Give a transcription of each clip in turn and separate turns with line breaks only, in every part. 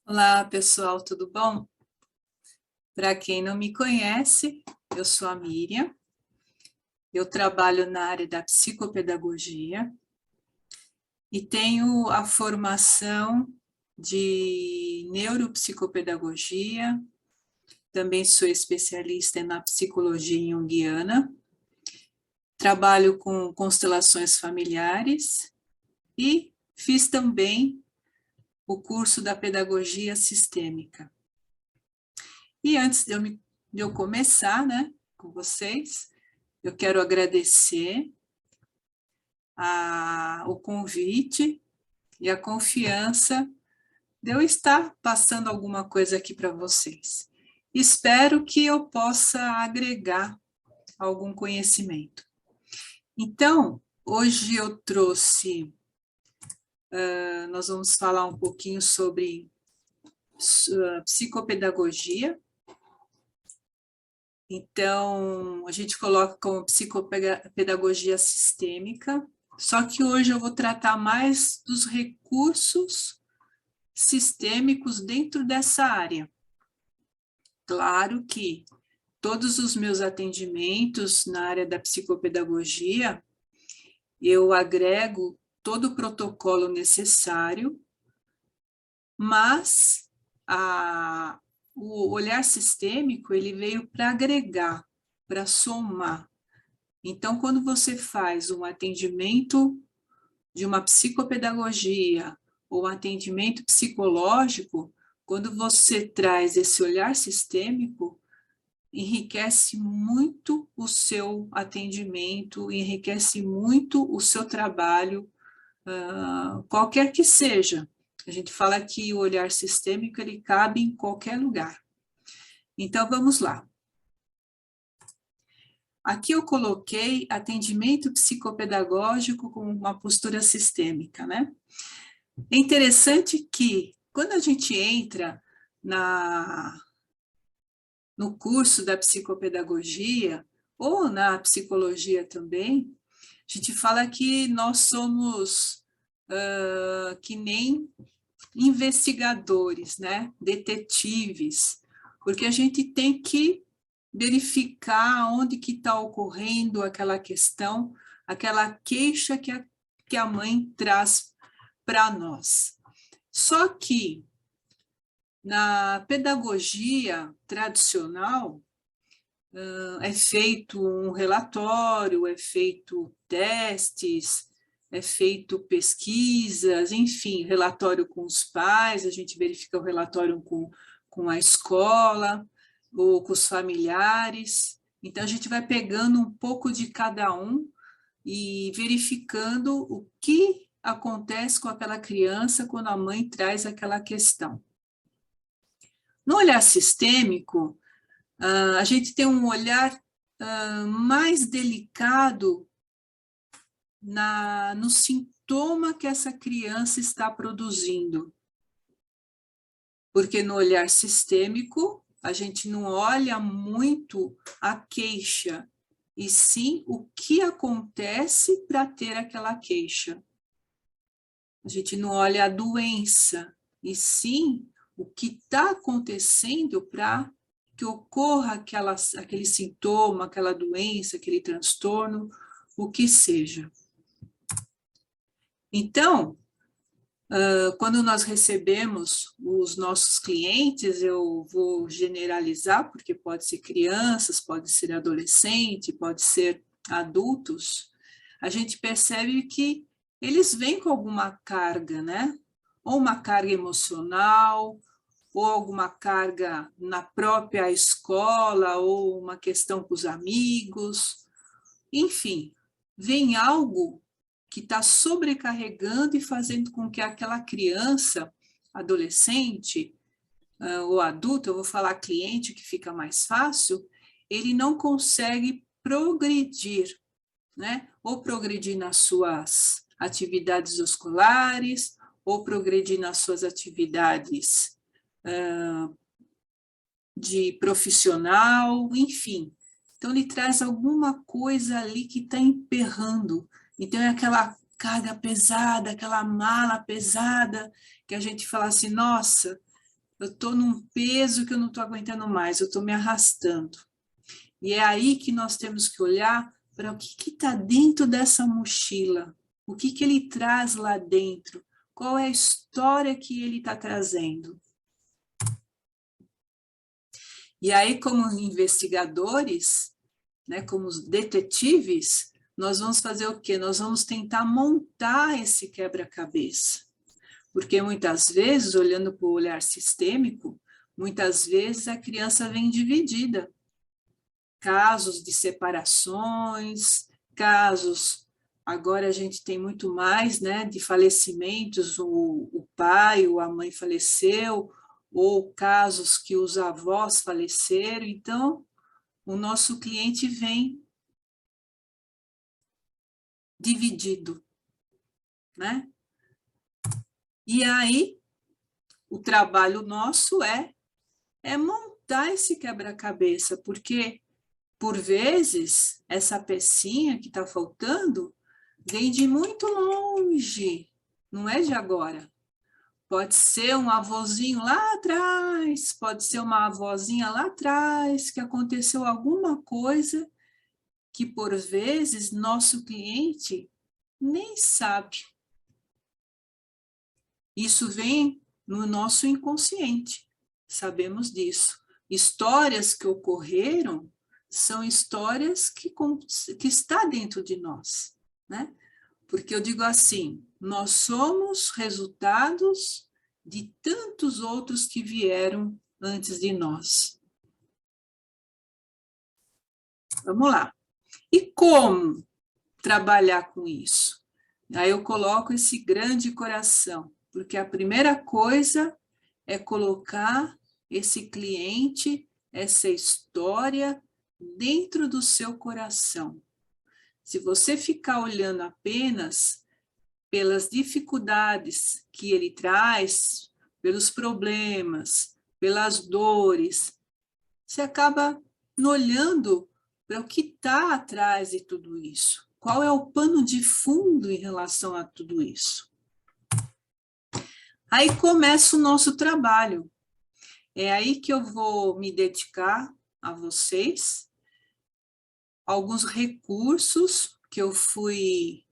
Olá, pessoal, tudo bom? Para quem não me conhece, eu sou a Miriam, eu trabalho na área da psicopedagogia e tenho a formação de neuropsicopedagogia, também sou especialista na psicologia junguiana, trabalho com constelações familiares e fiz também o curso da pedagogia sistêmica. E antes de eu começar, né, com vocês, eu quero agradecer o convite e a confiança de eu estar passando alguma coisa aqui para vocês. Espero que eu possa agregar algum conhecimento. Então, hoje eu trouxe, nós vamos falar um pouquinho sobre psicopedagogia. Então, a gente coloca como psicopedagogia sistêmica, só que hoje eu vou tratar mais dos recursos sistêmicos dentro dessa área. Claro que todos os meus atendimentos na área da psicopedagogia, eu agrego todo o protocolo necessário, mas o olhar sistêmico, ele veio para agregar, para somar. Então, quando você faz um atendimento de uma psicopedagogia ou um atendimento psicológico, quando você traz esse olhar sistêmico, enriquece muito o seu atendimento, enriquece muito o seu trabalho, qualquer que seja. A gente fala que o olhar sistêmico, ele cabe em qualquer lugar. Então, vamos lá. Aqui eu coloquei atendimento psicopedagógico com uma postura sistêmica, né? É interessante que, quando a gente entra no curso da psicopedagogia, ou na psicologia também, a gente fala que nós somos que nem investigadores, né? Detetives, porque a gente tem que verificar onde que está ocorrendo aquela questão, aquela queixa que a mãe traz para nós. Só que na pedagogia tradicional, é feito um relatório, é feito testes, é feito pesquisas, enfim, relatório com os pais, a gente verifica o relatório com a escola, ou com os familiares. Então, a gente vai pegando um pouco de cada um e verificando o que acontece com aquela criança quando a mãe traz aquela questão. No olhar sistêmico, a gente tem um olhar mais delicado no sintoma que essa criança está produzindo. Porque no olhar sistêmico, a gente não olha muito a queixa, e sim o que acontece para ter aquela queixa. A gente não olha a doença, e sim o que está acontecendo para que ocorra aquele sintoma, aquela doença, aquele transtorno, o que seja. Então, quando nós recebemos os nossos clientes, eu vou generalizar, porque pode ser crianças, pode ser adolescente, pode ser adultos, a gente percebe que eles vêm com alguma carga, né? Ou uma carga emocional, ou alguma carga na própria escola, ou uma questão com os amigos, enfim, vem algo que está sobrecarregando e fazendo com que aquela criança, adolescente ou adulto, eu vou falar cliente que fica mais fácil, ele não consegue progredir, né? Ou progredir nas suas atividades escolares, ou progredir nas suas atividades de profissional, enfim. Então, ele traz alguma coisa ali que está emperrando. Então, é aquela carga pesada, aquela mala pesada, que a gente fala assim, nossa, eu estou num peso que eu não estou aguentando mais, eu estou me arrastando. E é aí que nós temos que olhar para o que está dentro dessa mochila, o que ele traz lá dentro, qual é a história que ele está trazendo. E aí, como investigadores, né, como detetives, nós vamos fazer o quê? Nós vamos tentar montar esse quebra-cabeça. Porque muitas vezes, olhando para o olhar sistêmico, muitas vezes a criança vem dividida. Casos de separações, casos, agora a gente tem muito mais, né, de falecimentos, o pai ou a mãe faleceu, ou casos que os avós faleceram, então o nosso cliente vem dividido, né? E aí, o trabalho nosso é montar esse quebra-cabeça, porque, por vezes, essa pecinha que está faltando vem de muito longe, não é de agora. Pode ser um avôzinho lá atrás, pode ser uma avózinha lá atrás, que aconteceu alguma coisa que, por vezes, nosso cliente nem sabe. Isso vem no nosso inconsciente, sabemos disso. Histórias que ocorreram são histórias que está dentro de nós, né? Porque eu digo assim, nós somos resultados de tantos outros que vieram antes de nós. Vamos lá. E como trabalhar com isso? Aí eu coloco esse grande coração, porque a primeira coisa é colocar esse cliente, essa história dentro do seu coração. Se você ficar olhando apenas pelas dificuldades que ele traz, pelos problemas, pelas dores, você acaba não olhando para o que está atrás de tudo isso. Qual é o pano de fundo em relação a tudo isso? Aí começa o nosso trabalho. É aí que eu vou me dedicar a vocês, alguns recursos que eu fui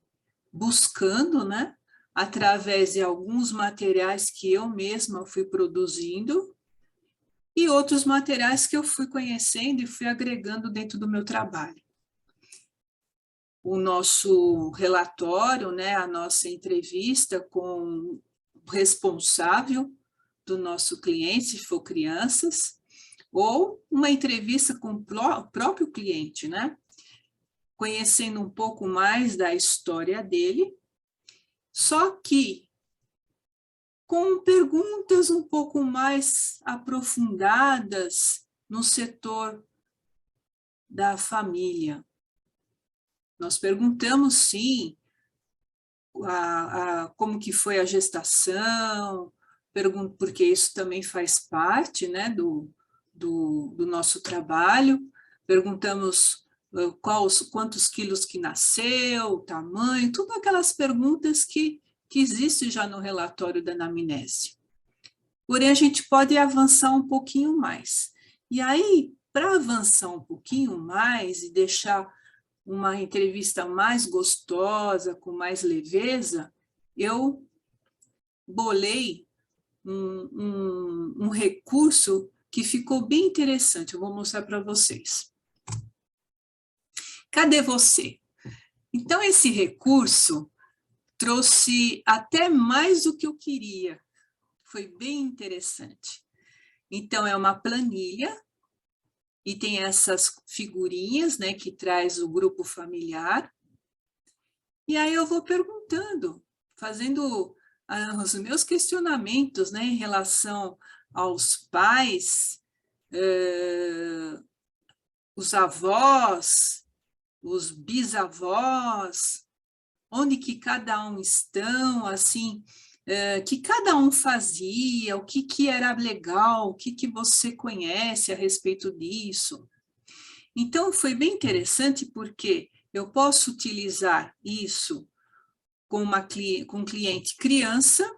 buscando, né, através de alguns materiais que eu mesma fui produzindo e outros materiais que eu fui conhecendo e fui agregando dentro do meu trabalho. O nosso relatório, né, a nossa entrevista com o responsável do nosso cliente, se for crianças, ou uma entrevista com o próprio cliente, né? Conhecendo um pouco mais da história dele, só que com perguntas um pouco mais aprofundadas no setor da família. Nós perguntamos, sim, como que foi a gestação, porque isso também faz parte, né, do nosso trabalho. Perguntamos quantos quilos que nasceu, o tamanho, tudo aquelas perguntas que existem já no relatório da anamnese. Porém, a gente pode avançar um pouquinho mais. E aí, para avançar um pouquinho mais e deixar uma entrevista mais gostosa, com mais leveza, eu bolei um recurso que ficou bem interessante. Eu vou mostrar para vocês. Cadê você? Então, esse recurso trouxe até mais do que eu queria. Foi bem interessante. Então, é uma planilha e tem essas figurinhas, né, que traz o grupo familiar. E aí eu vou perguntando, fazendo os meus questionamentos, né, em relação aos pais, os avós, os bisavós, onde que cada um estão, assim, que cada um fazia, o que era legal, o que você conhece a respeito disso. Então, foi bem interessante porque eu posso utilizar isso com um cliente criança,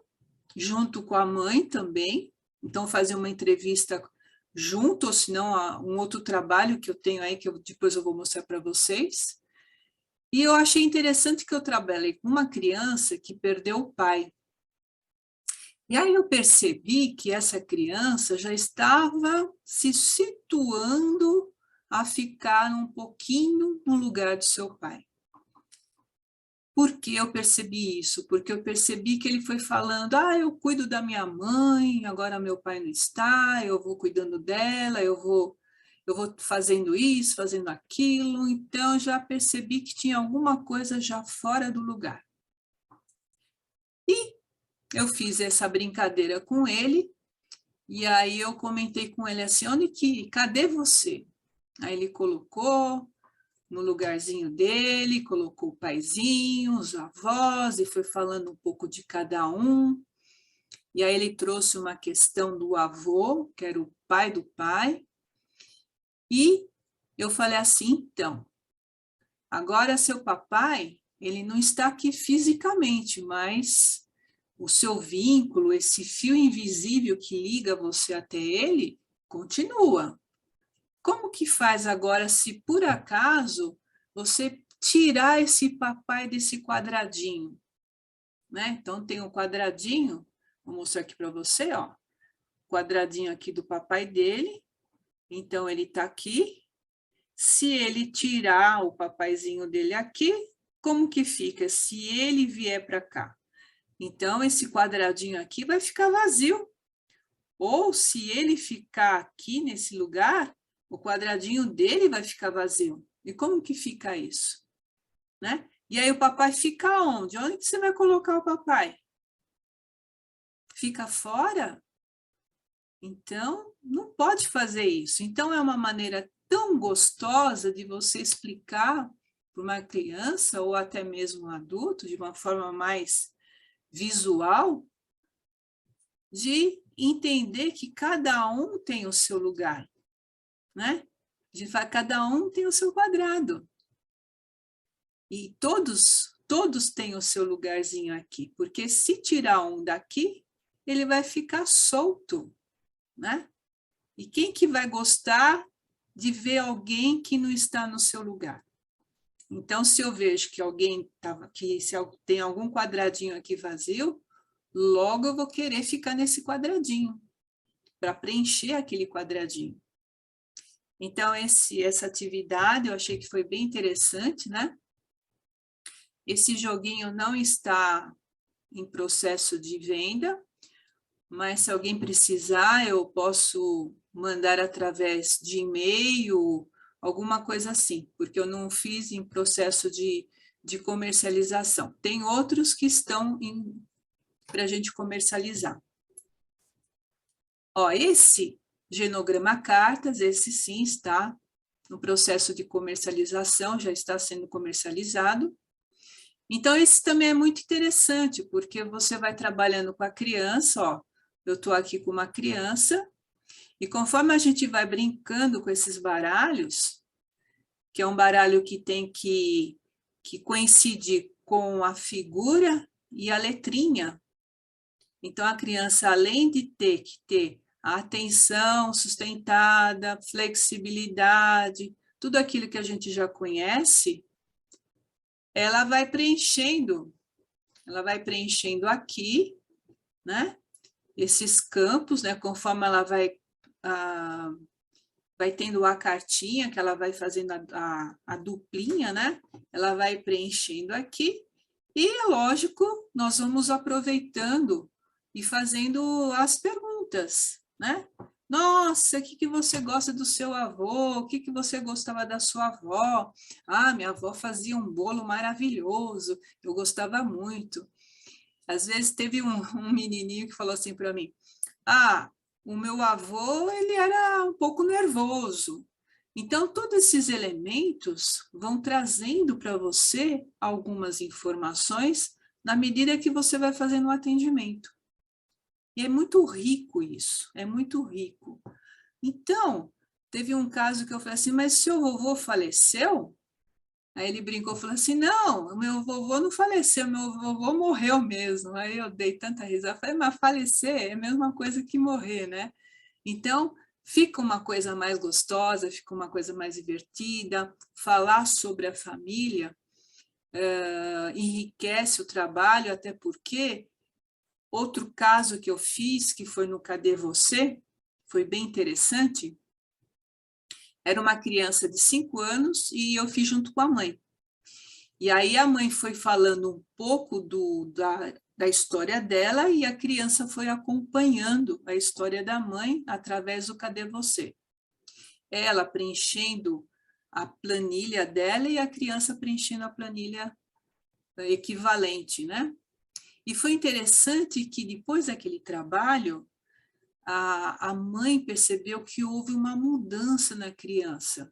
junto com a mãe também, então fazer uma entrevista junto, ou se não, um outro trabalho que eu tenho aí, que depois eu vou mostrar para vocês. E eu achei interessante que eu trabalhei com uma criança que perdeu o pai. E aí eu percebi que essa criança já estava se situando a ficar um pouquinho no lugar do seu pai. Por que eu percebi isso? Porque eu percebi que ele foi falando, eu cuido da minha mãe, agora meu pai não está, eu vou cuidando dela, eu vou fazendo isso, fazendo aquilo. Então, eu já percebi que tinha alguma coisa já fora do lugar. E eu fiz essa brincadeira com ele, e aí eu comentei com ele assim, cadê você? Aí ele colocou no lugarzinho dele, colocou o paizinho, os avós, e foi falando um pouco de cada um. E aí ele trouxe uma questão do avô, que era o pai do pai, e eu falei assim, então, agora seu papai, ele não está aqui fisicamente, mas o seu vínculo, esse fio invisível que liga você até ele, continua. Como que faz agora se por acaso você tirar esse papai desse quadradinho? Né? Então, tem um quadradinho, vou mostrar aqui para você, ó, quadradinho aqui do papai dele, então ele está aqui. Se ele tirar o papaizinho dele aqui, como que fica? Se ele vier para cá. Então, esse quadradinho aqui vai ficar vazio. Ou se ele ficar aqui nesse lugar, o quadradinho dele vai ficar vazio. E como que fica isso? Né? E aí o papai fica onde? Onde que você vai colocar o papai? Fica fora? Então, não pode fazer isso. Então, é uma maneira tão gostosa de você explicar para uma criança ou até mesmo um adulto, de uma forma mais visual, de entender que cada um tem o seu lugar, né? A gente fala, cada um tem o seu quadrado. E todos têm o seu lugarzinho aqui, porque se tirar um daqui, ele vai ficar solto, né? E quem que vai gostar de ver alguém que não está no seu lugar? Então, se eu vejo que se tem algum quadradinho aqui vazio, logo eu vou querer ficar nesse quadradinho, para preencher aquele quadradinho. Então, essa atividade eu achei que foi bem interessante, né? Esse joguinho não está em processo de venda, mas se alguém precisar, eu posso mandar através de e-mail, alguma coisa assim, porque eu não fiz em processo de comercialização. Tem outros que estão para a gente comercializar. Ó, esse genograma cartas, esse sim está no processo de comercialização, já está sendo comercializado. Então, esse também é muito interessante, porque você vai trabalhando com a criança, ó, eu estou aqui com uma criança, e conforme a gente vai brincando com esses baralhos, que é um baralho que tem que coincidir com a figura e a letrinha. Então, a criança, além de ter que ter a atenção sustentada, flexibilidade, tudo aquilo que a gente já conhece, ela vai preenchendo aqui, né? Esses campos, né? Conforme ela vai tendo a cartinha, que ela vai fazendo a duplinha, né? Ela vai preenchendo aqui, e, é lógico, nós vamos aproveitando e fazendo as perguntas, né? Nossa, o que você gosta do seu avô? O que você gostava da sua avó? Minha avó fazia um bolo maravilhoso, eu gostava muito. Às vezes teve um menininho que falou assim para mim, o meu avô, ele era um pouco nervoso. Então, todos esses elementos vão trazendo para você algumas informações na medida que você vai fazendo o atendimento. E é muito rico isso, é muito rico. Então, teve um caso que eu falei assim, mas seu vovô faleceu? Aí ele brincou, falou assim, não, meu vovô não faleceu, meu vovô morreu mesmo. Aí eu dei tanta risada, falei, mas falecer é a mesma coisa que morrer, né? Então, fica uma coisa mais gostosa, fica uma coisa mais divertida, falar sobre a família enriquece o trabalho, até porque outro caso que eu fiz, que foi no Cadê Você, foi bem interessante, era uma criança de 5 anos e eu fiz junto com a mãe. E aí a mãe foi falando um pouco da história dela e a criança foi acompanhando a história da mãe através do Cadê Você? Ela preenchendo a planilha dela e a criança preenchendo a planilha equivalente, né? E foi interessante que depois daquele trabalho, a mãe percebeu que houve uma mudança na criança.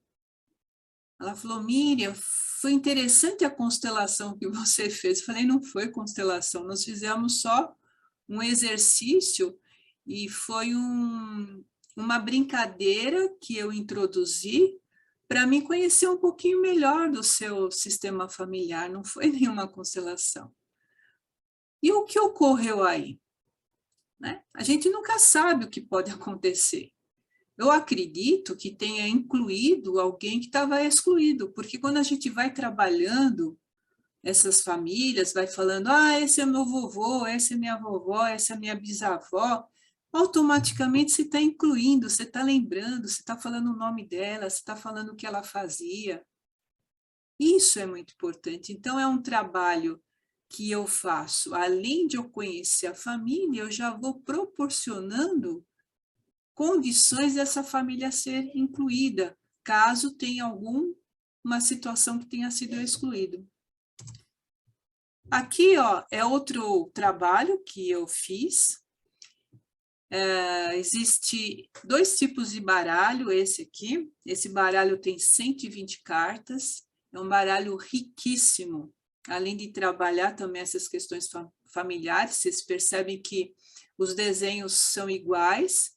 Ela falou, Miriam, foi interessante a constelação que você fez. Eu falei, não foi constelação, nós fizemos só um exercício e foi uma brincadeira que eu introduzi para mim conhecer um pouquinho melhor do seu sistema familiar, não foi nenhuma constelação. E o que ocorreu aí? Né? A gente nunca sabe o que pode acontecer. Eu acredito que tenha incluído alguém que estava excluído, porque quando a gente vai trabalhando essas famílias, vai falando, esse é meu vovô, essa é minha vovó, essa é minha bisavó, automaticamente você está incluindo, você está lembrando, você está falando o nome dela, você está falando o que ela fazia. Isso é muito importante. Então, é um trabalho que eu faço, além de eu conhecer a família, eu já vou proporcionando condições dessa família ser incluída, caso tenha alguma situação que tenha sido excluído. Aqui, ó, é outro trabalho que eu fiz. Existe 2 tipos de baralho, esse aqui. Esse baralho tem 120 cartas, é um baralho riquíssimo. Além de trabalhar também essas questões familiares, vocês percebem que os desenhos são iguais,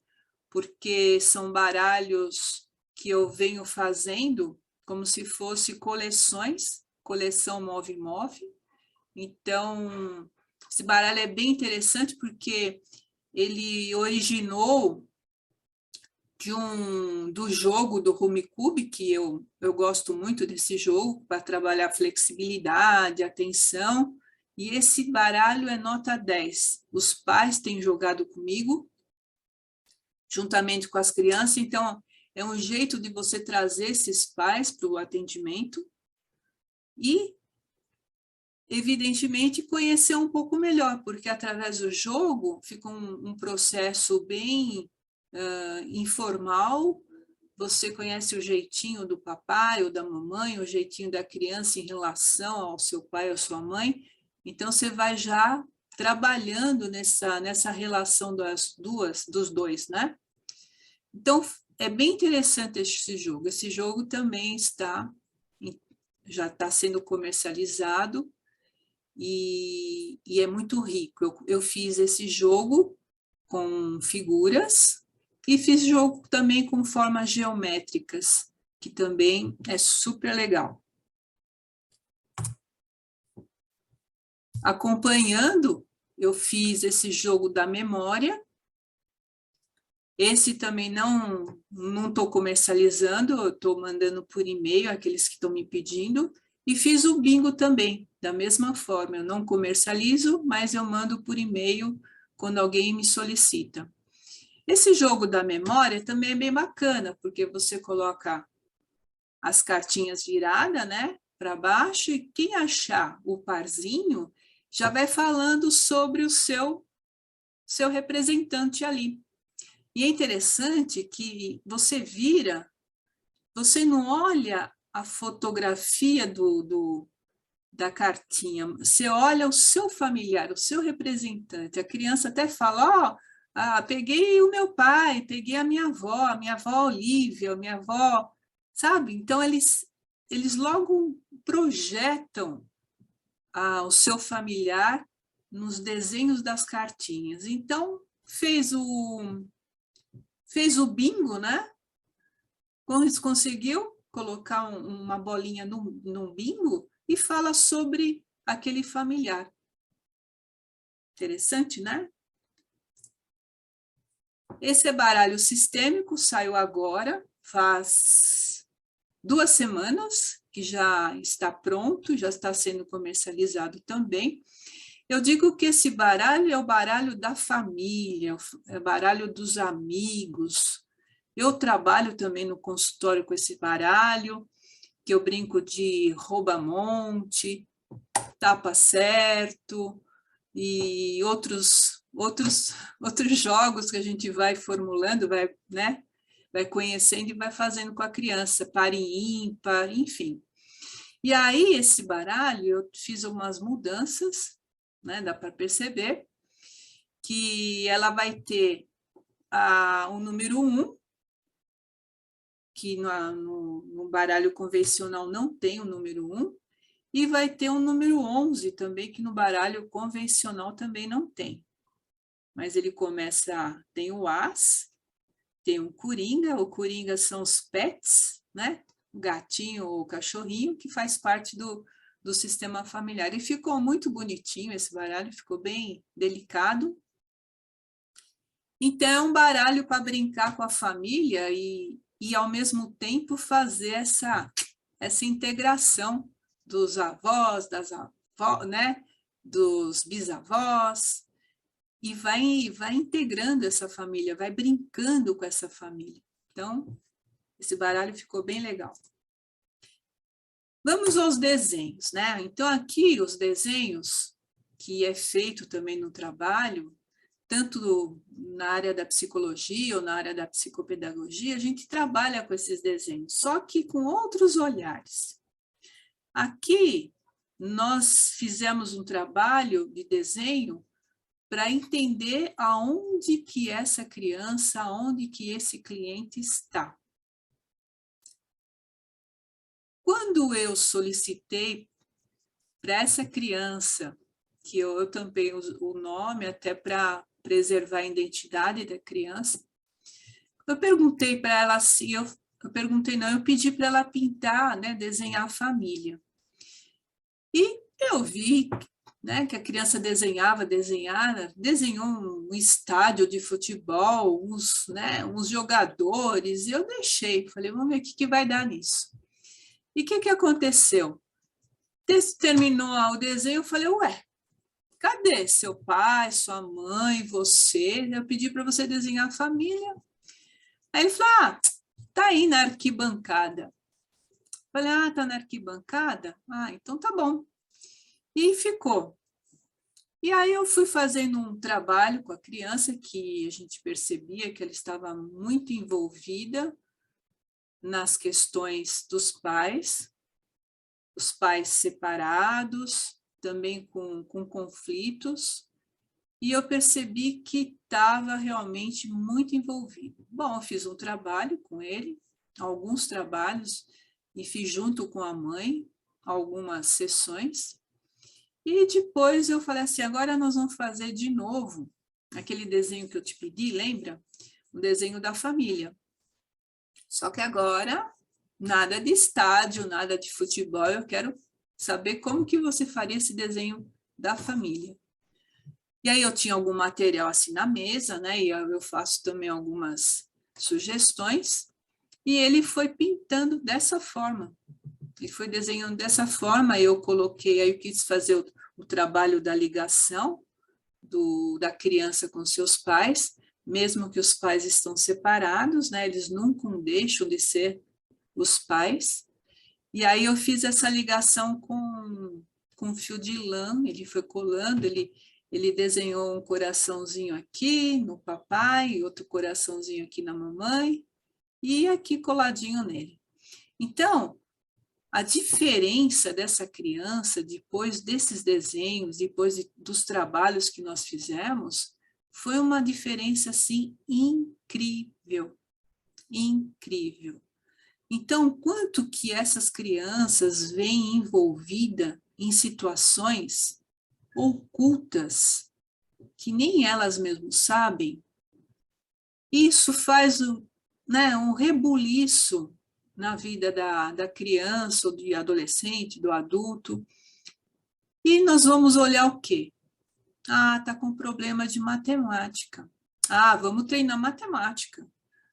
porque são baralhos que eu venho fazendo como se fosse coleções, coleção move-move. Então, esse baralho é bem interessante porque ele originou do jogo do Rummikub, que eu gosto muito desse jogo, para trabalhar flexibilidade, atenção, e esse baralho é nota 10. Os pais têm jogado comigo, juntamente com as crianças, então é um jeito de você trazer esses pais para o atendimento e, evidentemente, conhecer um pouco melhor, porque através do jogo fica um processo bem informal, você conhece o jeitinho do papai ou da mamãe, o jeitinho da criança em relação ao seu pai ou sua mãe, então você vai já trabalhando nessa relação dos dois, né? Então, é bem interessante esse jogo. Esse jogo também já está sendo comercializado e é muito rico. Eu fiz esse jogo com figuras e fiz jogo também com formas geométricas, que também é super legal. Acompanhando, eu fiz esse jogo da memória. Esse também não estou comercializando, eu estou mandando por e-mail aqueles que estão me pedindo. E fiz o bingo também, da mesma forma. Eu não comercializo, mas eu mando por e-mail quando alguém me solicita. Esse jogo da memória também é bem bacana, porque você coloca as cartinhas viradas, né, para baixo, e quem achar o parzinho já vai falando sobre o seu representante ali. E é interessante que você vira, você não olha a fotografia da cartinha, você olha o seu familiar, o seu representante. A criança até fala, peguei o meu pai, peguei a minha avó Olívia, a minha avó, sabe? Então, eles logo projetam o seu familiar nos desenhos das cartinhas. Então, fez o bingo, né? Conseguiu colocar uma bolinha no bingo e fala sobre aquele familiar. Interessante, né? Esse baralho sistêmico saiu agora, faz 2 semanas, que já está pronto, já está sendo comercializado também. Eu digo que esse baralho é o baralho da família, é o baralho dos amigos. Eu trabalho também no consultório com esse baralho, que eu brinco de rouba-monte, tapa certo, e outros jogos que a gente vai formulando, vai, né? Vai conhecendo e vai fazendo com a criança, par e ímpar, enfim. E aí, esse baralho, eu fiz umas mudanças, né? Dá para perceber que ela vai ter o número 1, que no baralho convencional não tem o número 1, e vai ter um número 11 também, que no baralho convencional também não tem. Mas ele começa, tem o As, tem o Coringa são os pets, né? O gatinho ou o cachorrinho, que faz parte do sistema familiar. E ficou muito bonitinho esse baralho, ficou bem delicado. Então, é um baralho para brincar com a família e ao mesmo tempo, fazer essa integração dos avós, das avós, né? Dos bisavós, e vai integrando essa família, vai brincando com essa família. Então, esse baralho ficou bem legal. Vamos aos desenhos, né? Então, aqui os desenhos, que é feito também no trabalho, tanto na área da psicologia ou na área da psicopedagogia, a gente trabalha com esses desenhos, só que com outros olhares. Aqui, nós fizemos um trabalho de desenho para entender aonde que essa criança, aonde que esse cliente está. Quando eu solicitei para essa criança, que eu tampei o nome até para preservar a identidade da criança, eu perguntei para ela assim, eu pedi para ela pintar, né, desenhar a família. E eu vi, né, que a criança desenhou um estádio de futebol, uns jogadores, e eu deixei, falei, vamos ver o que vai dar nisso. E o que aconteceu? Terminou o desenho, eu falei, ué, cadê seu pai, sua mãe, você? Eu pedi para você desenhar a família. Aí ele falou, tá aí na arquibancada. Eu falei, tá na arquibancada? Então tá bom. E ficou. E aí eu fui fazendo um trabalho com a criança, que a gente percebia que ela estava muito envolvida nas questões dos pais, os pais separados, também com conflitos, e eu percebi que estava realmente muito envolvido. Bom, eu fiz um trabalho com ele, alguns trabalhos, e fiz junto com a mãe algumas sessões, e depois eu falei assim, agora nós vamos fazer de novo aquele desenho que eu te pedi, lembra? O desenho da família. Só que agora, nada de estádio, nada de futebol, eu quero saber como que você faria esse desenho da família. E aí eu tinha algum material assim na mesa, né? E eu faço também algumas sugestões. E ele foi pintando dessa forma. Ele foi desenhando dessa forma. Eu coloquei, aí eu quis fazer o trabalho da ligação da criança com seus pais, mesmo que os pais estão separados, né? Eles nunca deixam de ser os pais. E aí eu fiz essa ligação com fio de lã, ele foi colando, ele desenhou um coraçãozinho aqui no papai, outro coraçãozinho aqui na mamãe, e aqui coladinho nele. Então, a diferença dessa criança, depois desses desenhos, depois dos trabalhos que nós fizemos, foi uma diferença, assim, incrível, incrível. Então, quanto que essas crianças vêm envolvidas em situações ocultas, que nem elas mesmas sabem, isso faz um rebuliço na vida da criança, ou do adolescente, do adulto. E nós vamos olhar o quê? Ah, está com problema de matemática. Ah, vamos treinar matemática.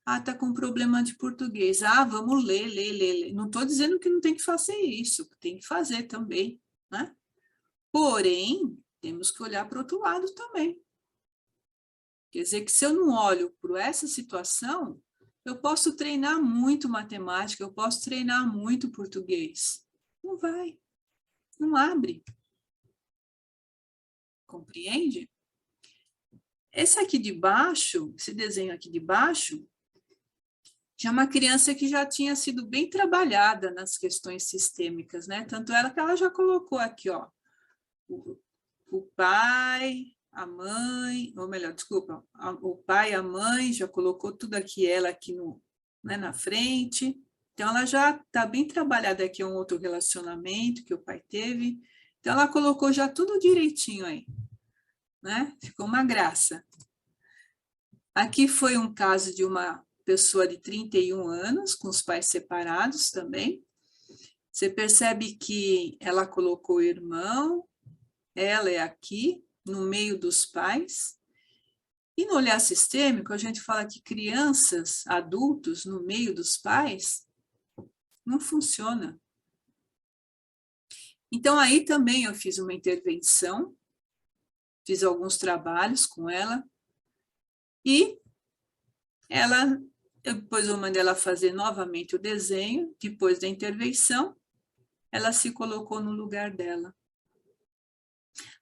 Ah, está com problema de português. Ah, vamos ler. Não estou dizendo que não tem que fazer isso, tem que fazer também, né? Porém, temos que olhar para o outro lado também. Quer dizer que se eu não olho para essa situação, eu posso treinar muito matemática, eu posso treinar muito português. Não vai, não abre. Compreende? Esse aqui de baixo, esse desenho aqui de baixo, já é uma criança que já tinha sido bem trabalhada nas questões sistêmicas, né? Tanto ela que ela já colocou aqui, ó, o pai, a mãe, ou melhor, desculpa, o pai e a mãe, já colocou tudo aqui, ela aqui né, na frente. Então, ela já está bem trabalhada aqui, é um outro relacionamento que o pai teve. Então, ela colocou já tudo direitinho aí, né? Ficou uma graça. Aqui foi um caso de uma pessoa de 31 anos, com os pais separados também. Você percebe que ela colocou o irmão, ela é aqui, no meio dos pais. E no olhar sistêmico, a gente fala que crianças, adultos, no meio dos pais, não funciona. Então, aí também eu fiz uma intervenção, fiz alguns trabalhos com ela, e depois eu mandei ela fazer novamente o desenho, depois da intervenção, ela se colocou no lugar dela.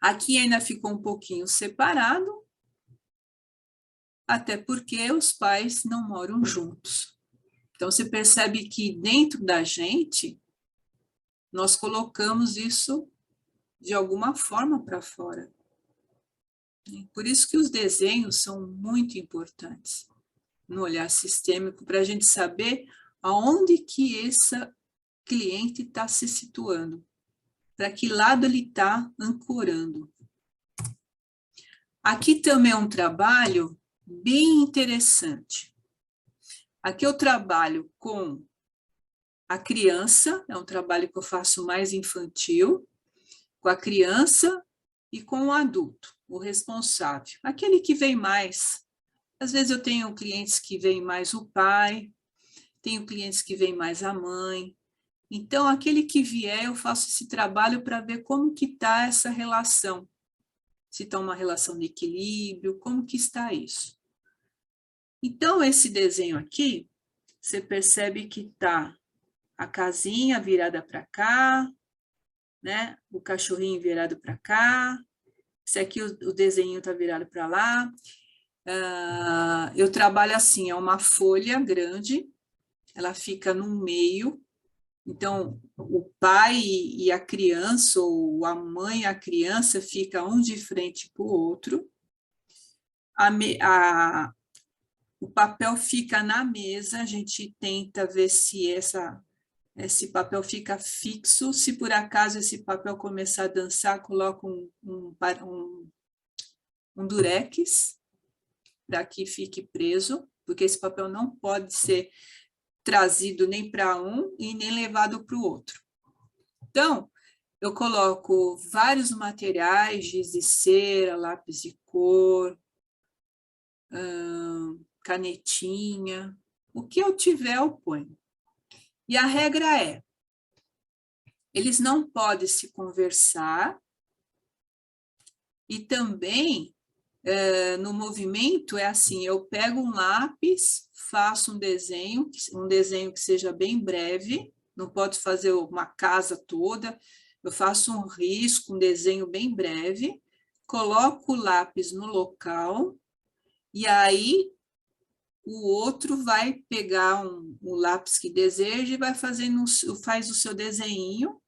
Aqui ainda ficou um pouquinho separado, até porque os pais não moram juntos. Então, você percebe que dentro da gente, nós colocamos isso de alguma forma para fora. Por isso que os desenhos são muito importantes no olhar sistêmico, para a gente saber aonde que essa cliente está se situando, para que lado ele está ancorando. Aqui também é um trabalho bem interessante. Aqui eu trabalho com a criança, é um trabalho que eu faço mais infantil, com a criança e com o adulto, o responsável, aquele que vem mais. Às vezes eu tenho clientes que vêm mais o pai, tenho clientes que vêm mais a mãe. Então, aquele que vier, eu faço esse trabalho para ver como que está essa relação. Se está uma relação de equilíbrio, como que está isso. Então, esse desenho aqui, você percebe que está a casinha virada para cá, né? O cachorrinho virado para cá. Esse aqui, o desenho está virado para lá. Eu trabalho assim, é uma folha grande, ela fica no meio. Então, o pai e a criança, ou a mãe e a criança, fica um de frente para o outro. O papel fica na mesa, a gente tenta ver se esse papel fica fixo. Se por acaso esse papel começar a dançar, coloca um durex, para que fique preso, porque esse papel não pode ser trazido nem para um e nem levado para o outro. Então, eu coloco vários materiais, giz de cera, lápis de cor, canetinha, o que eu tiver eu ponho. E a regra é, eles não podem se conversar e também no movimento é assim, eu pego um lápis, faço um desenho que seja bem breve, não pode fazer uma casa toda, eu faço um risco, um desenho bem breve, coloco o lápis no local, e aí o outro vai pegar o lápis que deseja e vai faz o seu desenho,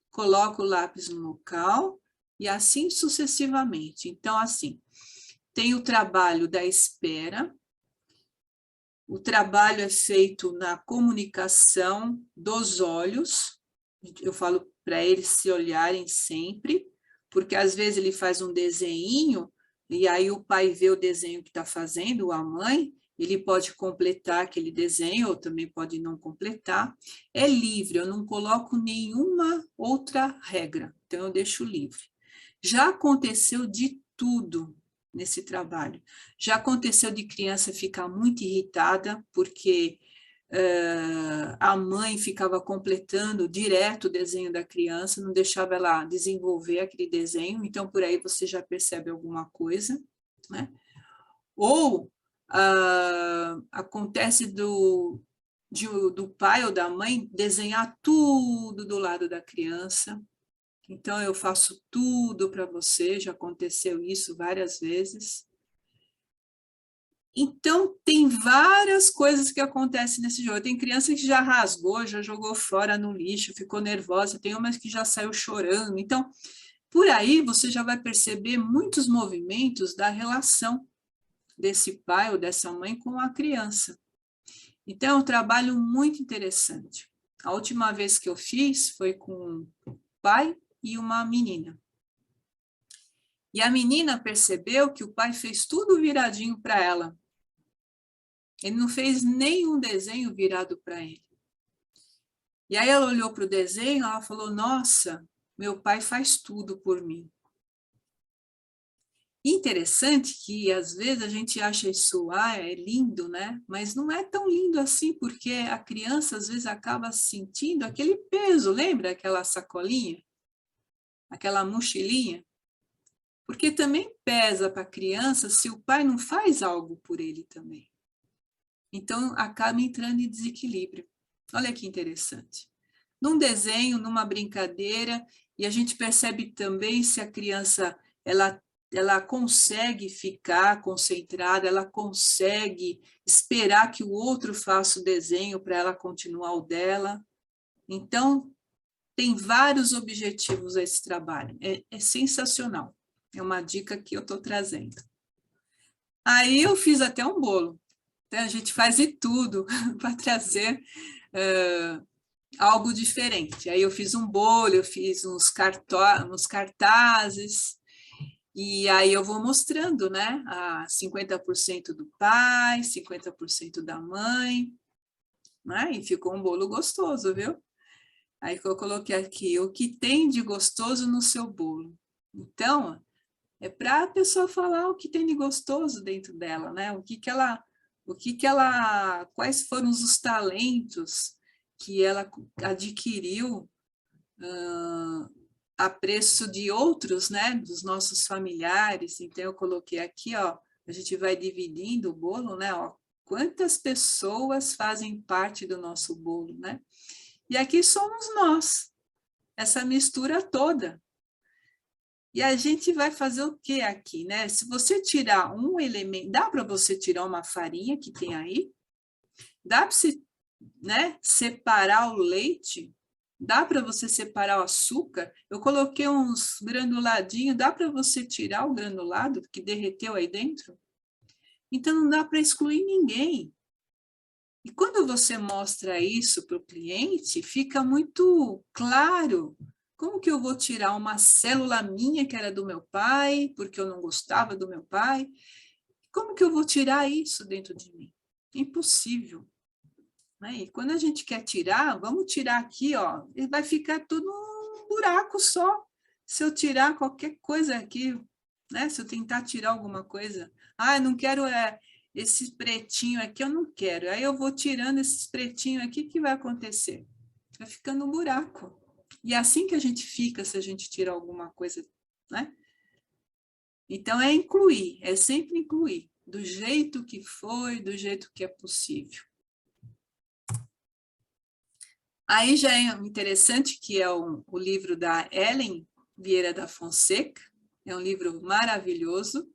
coloca o lápis no local, e assim sucessivamente. Então, assim, tem o trabalho da espera, o trabalho é feito na comunicação dos olhos, eu falo para eles se olharem sempre, porque às vezes ele faz um desenho, e aí o pai vê o desenho que está fazendo, ou a mãe, ele pode completar aquele desenho, ou também pode não completar. É livre, eu não coloco nenhuma outra regra, então eu deixo livre. Já aconteceu de tudo nesse trabalho. Já aconteceu de criança ficar muito irritada, porque a mãe ficava completando direto o desenho da criança, não deixava ela desenvolver aquele desenho, então por aí você já percebe alguma coisa, né? Ou acontece do pai ou da mãe desenhar tudo do lado da criança, então eu faço tudo para você, já aconteceu isso várias vezes. Então, tem várias coisas que acontecem nesse jogo. Tem criança que já rasgou, já jogou fora no lixo, ficou nervosa, tem umas que já saiu chorando. Então, por aí você já vai perceber muitos movimentos da relação desse pai ou dessa mãe com a criança. Então, é um trabalho muito interessante. A última vez que eu fiz foi com um pai e uma menina. E a menina percebeu que o pai fez tudo viradinho para ela. Ele não fez nenhum desenho virado para ele. E aí ela olhou para o desenho, ela falou, nossa, meu pai faz tudo por mim. Interessante que às vezes a gente acha isso, é lindo, né? Mas não é tão lindo assim, porque a criança às vezes acaba sentindo aquele peso, lembra aquela sacolinha? Aquela mochilinha? Porque também pesa para a criança se o pai não faz algo por ele também. Então, acaba entrando em desequilíbrio. Olha que interessante. Num desenho, numa brincadeira, e a gente percebe também se a criança ela consegue ficar concentrada, ela consegue esperar que o outro faça o desenho para ela continuar o dela. Então, tem vários objetivos a esse trabalho. É sensacional. É uma dica que eu estou trazendo. Aí eu fiz até um bolo. Então, a gente faz de tudo para trazer algo diferente. Aí eu fiz um bolo, eu fiz uns cartazes, e aí eu vou mostrando, né? 50% do pai, 50% da mãe, né? E ficou um bolo gostoso, viu? Aí eu coloquei aqui, o que tem de gostoso no seu bolo? Então, é para a pessoa falar o que tem de gostoso dentro dela, né? Quais foram os talentos que ela adquiriu a preço de outros, né? Dos nossos familiares. Então, eu coloquei aqui, ó, a gente vai dividindo o bolo, né? Ó, quantas pessoas fazem parte do nosso bolo, né? E aqui somos nós, essa mistura toda. E a gente vai fazer o que aqui, né? Se você tirar um elemento, dá para você tirar uma farinha que tem aí? Dá para você, né, separar o leite? Dá para você separar o açúcar? Eu coloquei uns granuladinhos, dá para você tirar o granulado que derreteu aí dentro? Então, não dá para excluir ninguém. E quando você mostra isso para o cliente, fica muito claro. Como que eu vou tirar uma célula minha que era do meu pai, porque eu não gostava do meu pai? Como que eu vou tirar isso dentro de mim? Impossível. Né? E quando a gente quer tirar, vamos tirar aqui, ó, e vai ficar tudo um buraco só. Se eu tirar qualquer coisa aqui, né? Se eu tentar tirar alguma coisa, não quero esse pretinho aqui, eu não quero. Aí eu vou tirando esses pretinhos aqui, o que vai acontecer? Vai ficando um buraco. E é assim que a gente fica se a gente tira alguma coisa, né? Então, é incluir, é sempre incluir, do jeito que foi, do jeito que é possível. Aí já é interessante que é o livro da Ellen Vieira da Fonseca, é um livro maravilhoso.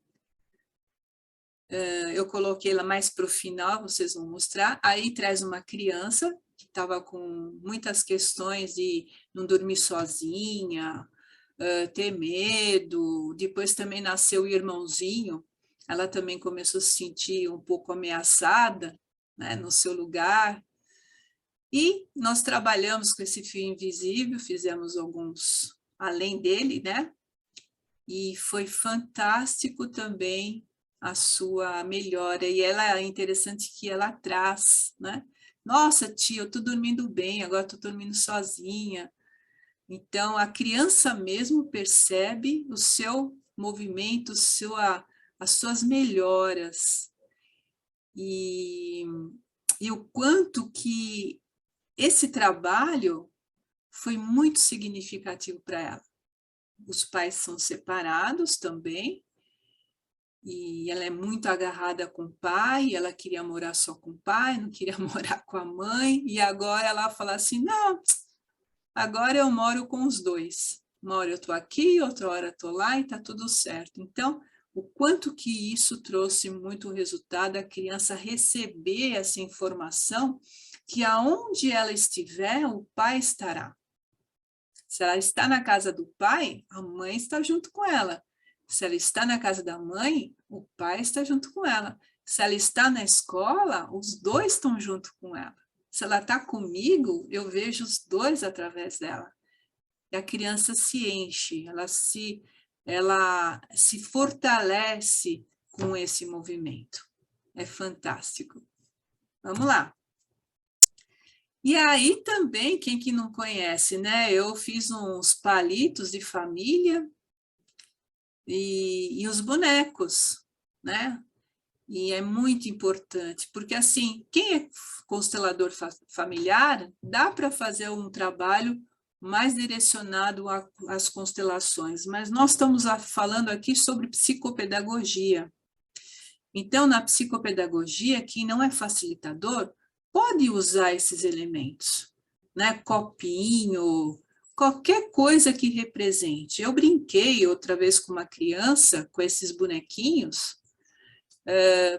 Eu coloquei ela mais para o final, vocês vão mostrar. Aí traz uma criança que estava com muitas questões de não dormir sozinha, ter medo. Depois também nasceu o irmãozinho, ela também começou a se sentir um pouco ameaçada, né, no seu lugar. E nós trabalhamos com esse fio invisível, fizemos alguns além dele, né? E foi fantástico também a sua melhora. E ela é interessante que ela traz, né? Nossa, tia, eu estou dormindo bem, agora estou dormindo sozinha. Então, a criança mesmo percebe o seu movimento, as suas melhoras. E o quanto que esse trabalho foi muito significativo para ela. Os pais são separados também, e ela é muito agarrada com o pai, ela queria morar só com o pai, não queria morar com a mãe, e agora ela fala assim, não, agora eu moro com os dois. Uma hora eu estou aqui, outra hora estou lá e está tudo certo. Então, o quanto que isso trouxe muito resultado, a criança receber essa informação, que aonde ela estiver, o pai estará. Se ela está na casa do pai, a mãe está junto com ela. Se ela está na casa da mãe, o pai está junto com ela. Se ela está na escola, os dois estão junto com ela. Se ela está comigo, eu vejo os dois através dela. E a criança se enche, ela se fortalece com esse movimento. É fantástico. Vamos lá. E aí também, quem que não conhece, né? Eu fiz uns palitos de família e os bonecos, né? E é muito importante, porque assim, quem é constelador familiar, dá para fazer um trabalho mais direcionado às constelações, mas nós estamos falando aqui sobre psicopedagogia. Então, na psicopedagogia, quem não é facilitador, pode usar esses elementos, né? Copinho, qualquer coisa que represente. Eu brinquei outra vez com uma criança, com esses bonequinhos,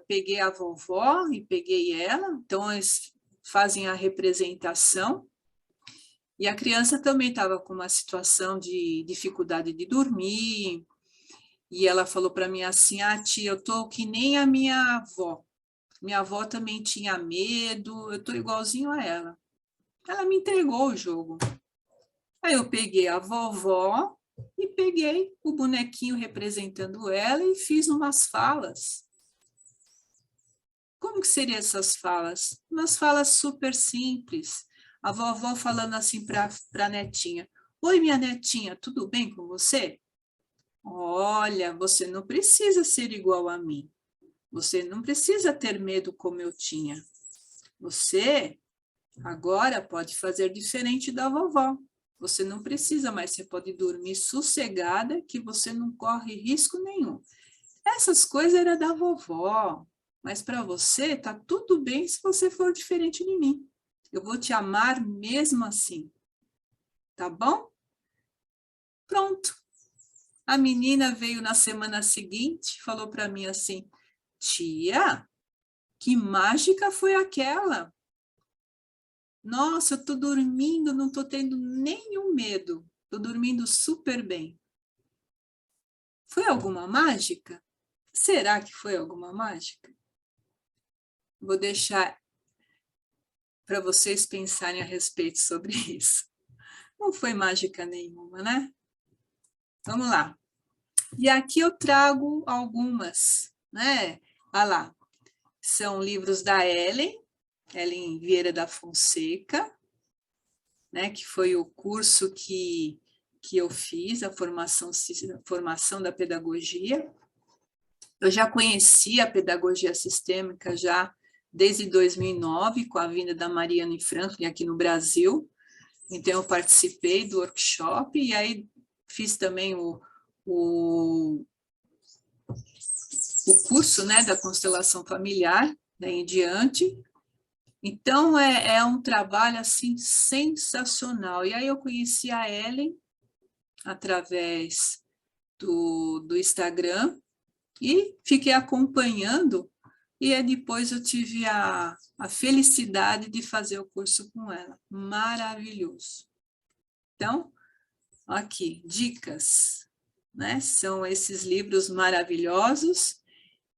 peguei a vovó e peguei ela, então eles fazem a representação, e a criança também estava com uma situação de dificuldade de dormir, e ela falou para mim assim, tia, eu estou que nem a minha avó também tinha medo, eu estou igualzinho a ela. Ela me entregou o jogo. Aí eu peguei a vovó e peguei o bonequinho representando ela e fiz umas falas. Como que seriam essas falas? Umas falas super simples. A vovó falando assim para a netinha, oi, minha netinha, tudo bem com você? Olha, você não precisa ser igual a mim. Você não precisa ter medo como eu tinha. Você agora pode fazer diferente da vovó. Você não precisa, mas você pode dormir sossegada que você não corre risco nenhum. Essas coisas eram da vovó, mas para você tá tudo bem se você for diferente de mim. Eu vou te amar mesmo assim. Tá bom? Pronto. A menina veio na semana seguinte, falou para mim assim, tia, que mágica foi aquela? Nossa, eu estou dormindo, não estou tendo nenhum medo. Estou dormindo super bem. Foi alguma mágica? Será que foi alguma mágica? Vou deixar para vocês pensarem a respeito sobre isso. Não foi mágica nenhuma, né? Vamos lá. E aqui eu trago algumas, né? Olha lá. São livros da Ellen Vieira da Fonseca, né? Que foi o curso que eu fiz, a formação da pedagogia. Eu já conhecia a pedagogia sistêmica já desde 2009, com a vinda da Marianne Franklin aqui no Brasil. Então, eu participei do workshop e aí fiz também o curso, né, da constelação familiar, daí em diante. Então, é um trabalho, assim, sensacional. E aí eu conheci a Ellen através do Instagram e fiquei acompanhando, e depois eu tive a felicidade de fazer o curso com ela. Maravilhoso. Então, aqui, dicas, né? São esses livros maravilhosos.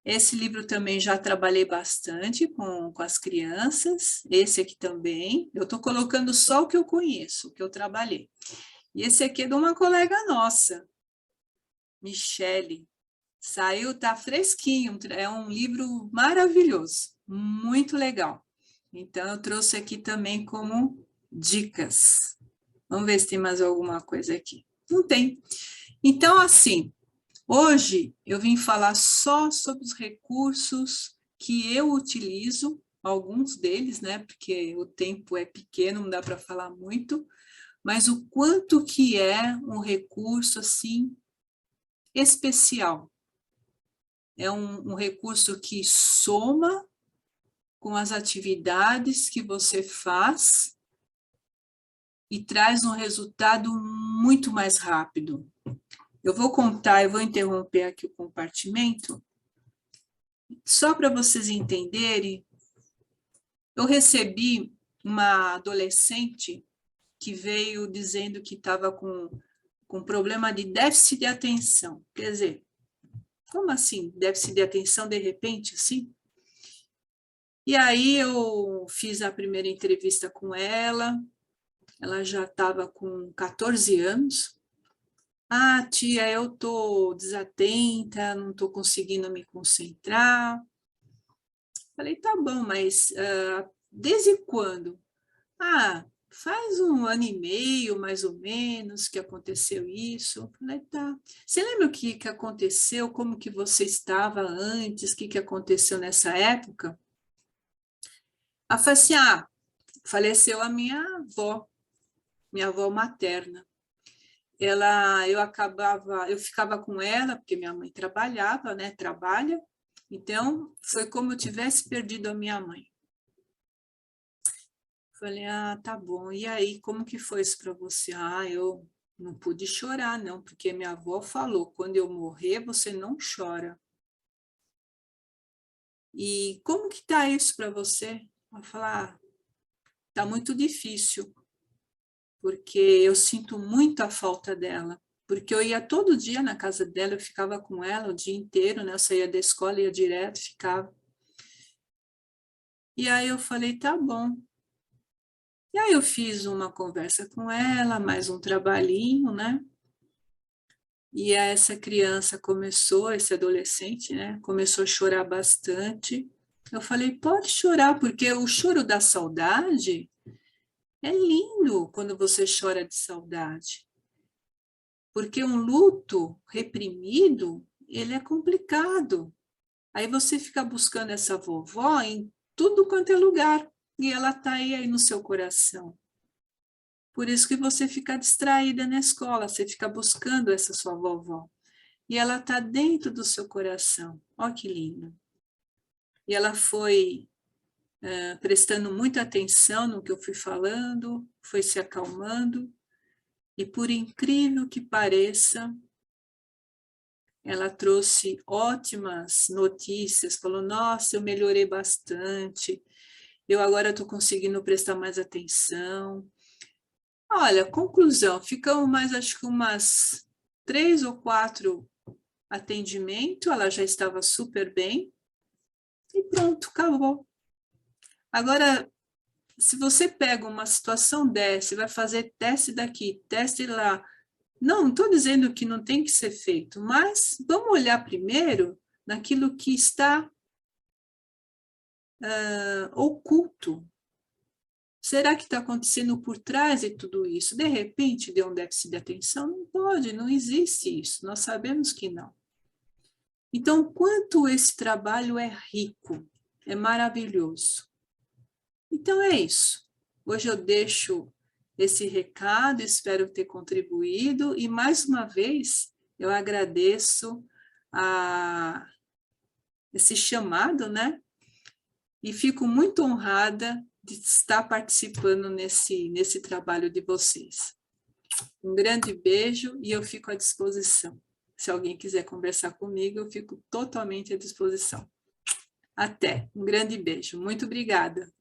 Esse livro também já trabalhei bastante com as crianças, esse aqui também. Eu estou colocando só o que eu conheço, o que eu trabalhei. E esse aqui é de uma colega nossa, Michele. Saiu, tá fresquinho, é um livro maravilhoso, muito legal. Então, eu trouxe aqui também como dicas. Vamos ver se tem mais alguma coisa aqui. Não tem. Então, assim, hoje eu vim falar só sobre os recursos que eu utilizo, alguns deles, né? Porque o tempo é pequeno, não dá para falar muito, mas o quanto que é um recurso, assim, especial. É um recurso que soma com as atividades que você faz e traz um resultado muito mais rápido. Eu vou contar, eu vou interromper aqui o compartimento, só para vocês entenderem. Eu recebi uma adolescente que veio dizendo que estava com problema de déficit de atenção. Quer dizer, como assim, déficit de atenção de repente, assim? E aí eu fiz a primeira entrevista com ela já estava com 14 anos. Ah, tia, eu estou desatenta, não estou conseguindo me concentrar. Falei, tá bom, mas desde quando? Ah, faz 1 ano e meio, mais ou menos, que aconteceu isso. Falei, tá. Você lembra o que aconteceu? Como que você estava antes? O que aconteceu nessa época? Ela falou assim, faleceu a minha avó materna. Eu ficava com ela, porque minha mãe trabalhava, né? Trabalha. Então, foi como eu tivesse perdido a minha mãe. Falei, tá bom. E aí, como que foi isso para você? Eu não pude chorar, não, porque minha avó falou, quando eu morrer, você não chora. E como que tá isso para você? Eu falar, tá muito difícil, porque eu sinto muito a falta dela. Porque eu ia todo dia na casa dela, eu ficava com ela o dia inteiro, né? Eu saía da escola, ia direto, ficava. E aí eu falei, tá bom. E aí eu fiz uma conversa com ela, mais um trabalhinho, né? E essa criança começou, esse adolescente, né? Começou a chorar bastante. Eu falei, pode chorar, porque o choro da saudade é lindo quando você chora de saudade. Porque um luto reprimido, ele é complicado. Aí você fica buscando essa vovó em tudo quanto é lugar, e ela está aí no seu coração. Por isso que você fica distraída na escola, você fica buscando essa sua vovó. E ela está dentro do seu coração. Olha que lindo. E ela foi prestando muita atenção no que eu fui falando, foi se acalmando, e por incrível que pareça, ela trouxe ótimas notícias, falou, nossa, eu melhorei bastante, eu agora estou conseguindo prestar mais atenção. Olha, conclusão, ficamos mais, acho que umas 3 ou 4 atendimentos, ela já estava super bem, e pronto, acabou. Agora, se você pega uma situação dessa, vai fazer teste daqui, teste lá, não estou dizendo que não tem que ser feito, mas vamos olhar primeiro naquilo que está oculto. Será que está acontecendo por trás de tudo isso? De repente deu um déficit de atenção? Não pode, não existe isso, nós sabemos que não. Então, quanto esse trabalho é rico, é maravilhoso. Então é isso. Hoje eu deixo esse recado, espero ter contribuído e mais uma vez eu agradeço esse chamado, né? E fico muito honrada de estar participando nesse trabalho de vocês. Um grande beijo e eu fico à disposição. Se alguém quiser conversar comigo, eu fico totalmente à disposição. Até. Um grande beijo. Muito obrigada.